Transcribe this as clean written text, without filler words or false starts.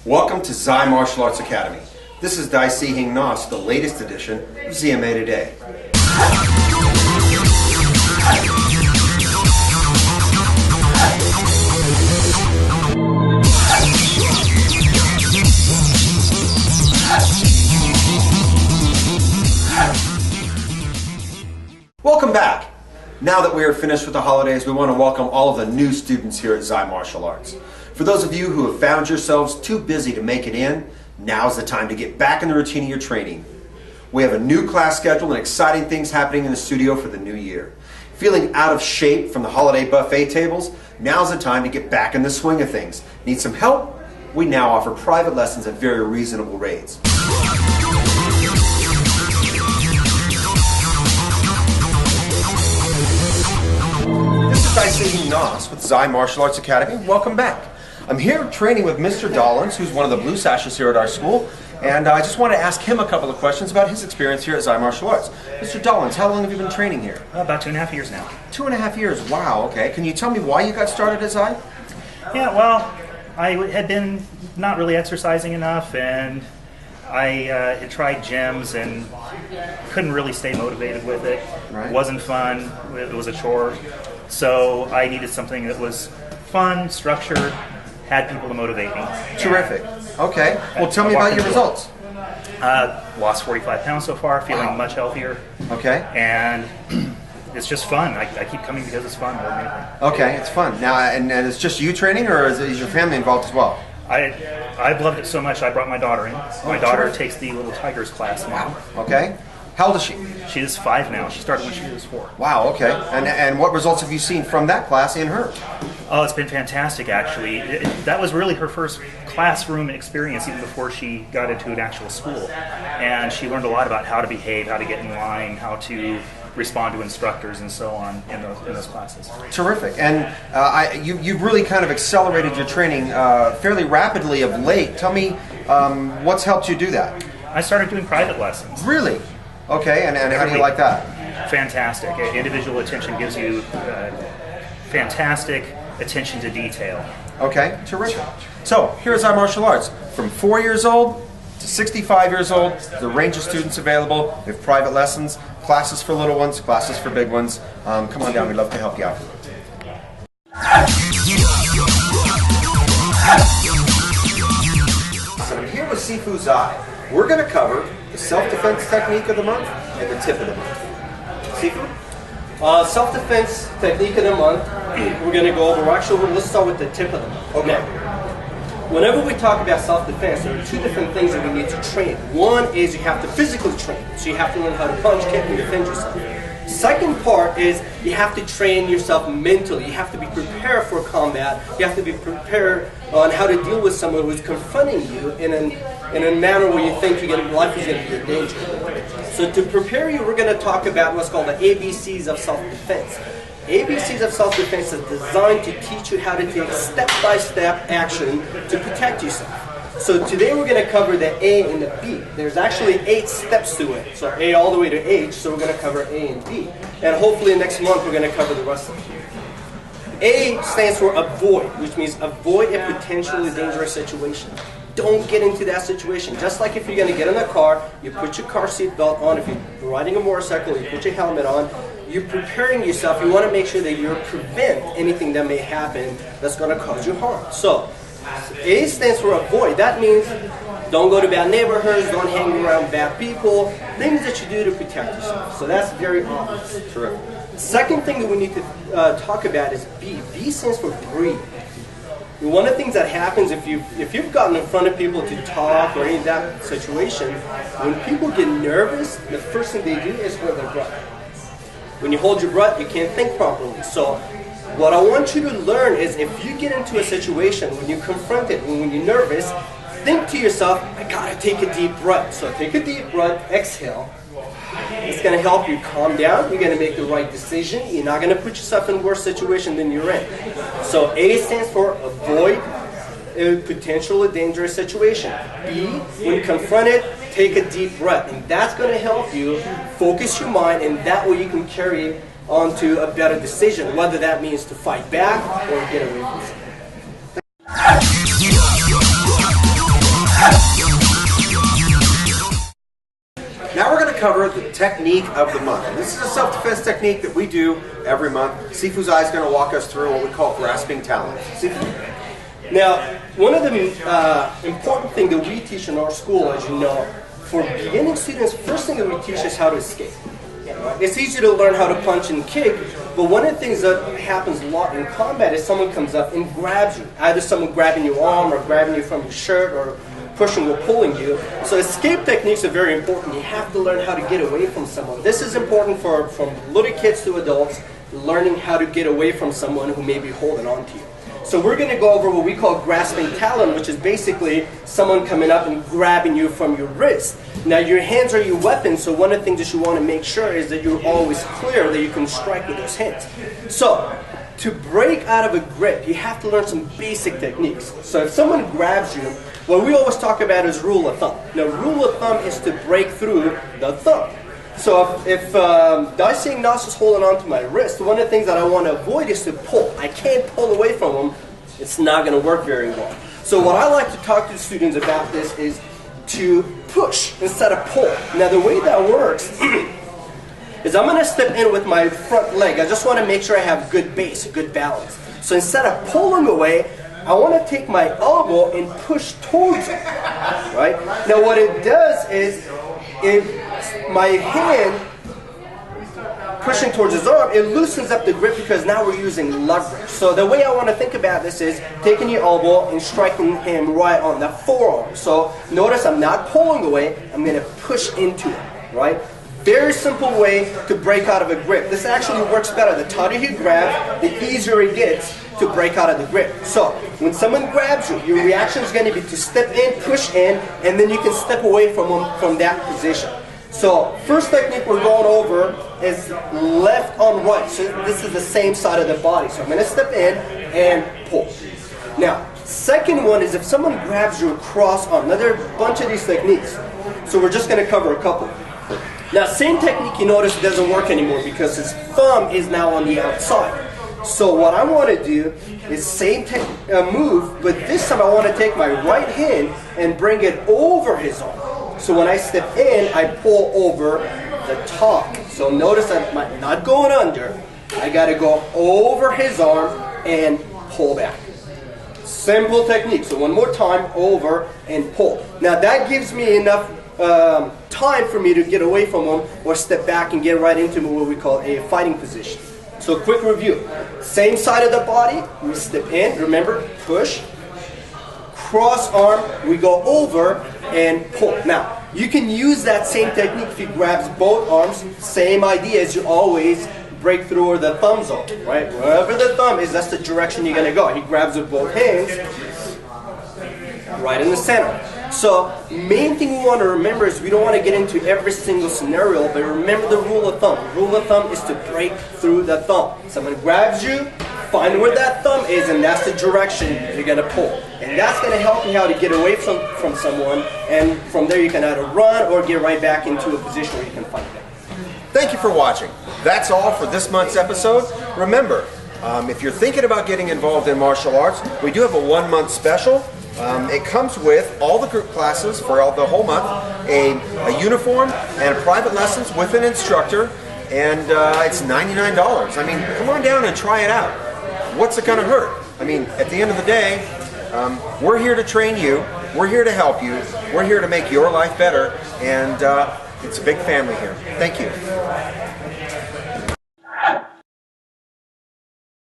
Welcome to Zai Martial Arts Academy. This is Dai Hing Nos, the latest edition of ZMA Today. Welcome back. Now that we are finished with the holidays, we want to welcome all of the new students here at Zai Martial Arts. For those of you who have found yourselves too busy to make it in, now's the time to get back in the routine of your training. We have a new class schedule and exciting things happening in the studio for the new year. Feeling out of shape from the holiday buffet tables? Now's the time to get back in the swing of things. Need some help? We now offer private lessons at very reasonable rates. Zai Hing Nos with Zai Martial Arts Academy. Welcome back. I'm here training with Mr. Dollins, who's one of the blue sashes here at our school, and I just want to ask him a couple of questions about his experience here at Zai Martial Arts. Mr. Dollins, how long have you been training here? About 2.5 years now. 2.5 years, wow, okay. Can you tell me why you got started at Zai? Yeah, well, I had been not really exercising enough, and I had tried gyms and couldn't really stay motivated with it. Right. It wasn't fun, it was a chore. So I needed something that was fun, structured, had people to motivate me. Terrific. Okay. Well, tell me about your results. Lost 45 pounds so far, feeling much healthier. Okay. And it's just fun. I keep coming because it's fun more than anything. Okay, it's fun. Now, and it's just you training, or is your family involved as well? I've loved it so much, I brought my daughter in. My daughter takes the Little Tigers class now. Okay. How old is she? She is 5 now. She started when she was 4. Wow, okay. And what results have you seen from that class in her? Oh, it's been fantastic, actually. That was really her first classroom experience, even before she got into an actual school. And she learned a lot about how to behave, how to get in line, how to respond to instructors, and so on in those classes. Terrific. And you've really kind of accelerated your training fairly rapidly of late. Tell me what's helped you do that? I started doing private lessons. Really? Okay, and how do you like that? Fantastic. Individual attention gives you fantastic attention to detail. Okay, terrific. So, here's our martial arts. From 4 years old to 65 years old, the range of students available. We have private lessons, classes for little ones, classes for big ones. Come on down, we'd love to help you out. So I'm here with Sifu Zai. We're going to cover the self-defense technique of the month and the tip of the month. Sifu? Self-defense technique of the month, we're going to go over, let's start with the tip of the month. Okay. Now, whenever we talk about self-defense, there are 2 different things that we need to train. One is you have to physically train, so you have to learn how to punch, kick, and defend yourself. Second part is you have to train yourself mentally. You have to be prepared for combat. You have to be prepared on how to deal with someone who is confronting you in a manner where you think life is going to be in danger. So to prepare you, we're going to talk about what's called the ABCs of self-defense. ABCs of self-defense is designed to teach you how to take step-by-step action to protect yourself. So today we're going to cover the A and the B. There's actually 8 steps to it. So A all the way to H, so we're going to cover A and B. And hopefully next month we're going to cover the rest of it. A stands for avoid, which means avoid a potentially dangerous situation. Don't get into that situation. Just like if you're going to get in a car, you put your car seat belt on. If you're riding a motorcycle, you put your helmet on. You're preparing yourself. You want to make sure that you prevent anything that may happen that's going to cause you harm. So, A stands for avoid. That means don't go to bad neighborhoods, don't hang around bad people, things that you do to protect yourself. So that's very obvious. Terrific. Second thing that we need to talk about is B. B stands for breathe. One of the things that happens if you've gotten in front of people to talk or any of that situation, when people get nervous, the first thing they do is hold their breath. When you hold your breath, you can't think properly. So what I want you to learn is if you get into a situation, when you're confronted, when you're nervous, think to yourself, I gotta take a deep breath. So take a deep breath, exhale. It's going to help you calm down. You're going to make the right decision. You're not going to put yourself in a worse situation than you're in. So A stands for avoid a potentially dangerous situation. B, when confronted, take a deep breath. And that's going to help you focus your mind, and that way you can carry on to a better decision, whether that means to fight back or get away from something. Now we're going to cover the technique of the month. And this is a self-defense technique that we do every month. Sifu Zai is going to walk us through what we call grasping talon. Sifu. Now, one of the important things that we teach in our school, as you know, for beginning students, first thing that we teach is how to escape. It's easy to learn how to punch and kick, but one of the things that happens a lot in combat is someone comes up and grabs you. Either someone grabbing your arm or grabbing you from your shirt or pushing or pulling you. So escape techniques are very important. You have to learn how to get away from someone. This is important from little kids to adults, learning how to get away from someone who may be holding on to you. So we're going to go over what we call grasping talon, which is basically someone coming up and grabbing you from your wrist. Now your hands are your weapon, so one of the things that you want to make sure is that you're always clear, that you can strike with those hands. So to break out of a grip, you have to learn some basic techniques. So if someone grabs you, what we always talk about is rule of thumb. Now rule of thumb is to break through the thumb. So if Dicey Ignace is holding on to my wrist, one of the things that I want to avoid is to pull. I can't pull away from him. It's not going to work very well. So what I like to talk to students about this is to push instead of pull. Now the way that works is I'm going to step in with my front leg. I just want to make sure I have good base, good balance. So instead of pulling away, I want to take my elbow and push towards it, right? Now what it does is, if my hand pushing towards his arm, it loosens up the grip because now we're using leverage. So the way I want to think about this is taking your elbow and striking him right on the forearm. So notice I'm not pulling away, I'm going to push into it, right? Very simple way to break out of a grip. This actually works better. The tighter you grab, the easier it gets to break out of the grip. So when someone grabs you, your reaction is going to be to step in, push in, and then you can step away from them from that position. So first technique we're going over is left on right. So this is the same side of the body. So I'm going to step in and pull. Now, second one is if someone grabs you across arm. Now there are a bunch of these techniques. So we're just going to cover a couple. Now same technique, you notice doesn't work anymore because his thumb is now on the outside. So what I want to do is same move, but this time I want to take my right hand and bring it over his arm. So when I step in, I pull over the top. So notice I'm not going under. I got to go over his arm and pull back. Simple technique. So one more time, over and pull. Now that gives me enough time for me to get away from him or step back and get right into what we call a fighting position. So quick review. Same side of the body, we step in, remember, push. Cross arm, we go over and pull. Now, you can use that same technique if he grabs both arms. Same idea as you always break through where the thumbs are, right? Wherever the thumb is, that's the direction you're going to go. He grabs with both hands, right in the center. So, main thing we want to remember is we don't want to get into every single scenario, but remember the rule of thumb. The rule of thumb is to break through the thumb. Someone grabs you, find where that thumb is, and that's the direction you're going to pull. And that's going to help you how to get away from someone, and from there you can either run or get right back into a position where you can fight them. Thank you for watching. That's all for this month's episode. Remember, if you're thinking about getting involved in martial arts, we do have a 1-month special. It comes with all the group classes for the whole month, a uniform, and private lessons with an instructor, and it's $99. I mean, come on down and try it out. What's it going to hurt? I mean, at the end of the day, we're here to train you, we're here to help you, we're here to make your life better, and it's a big family here. Thank you.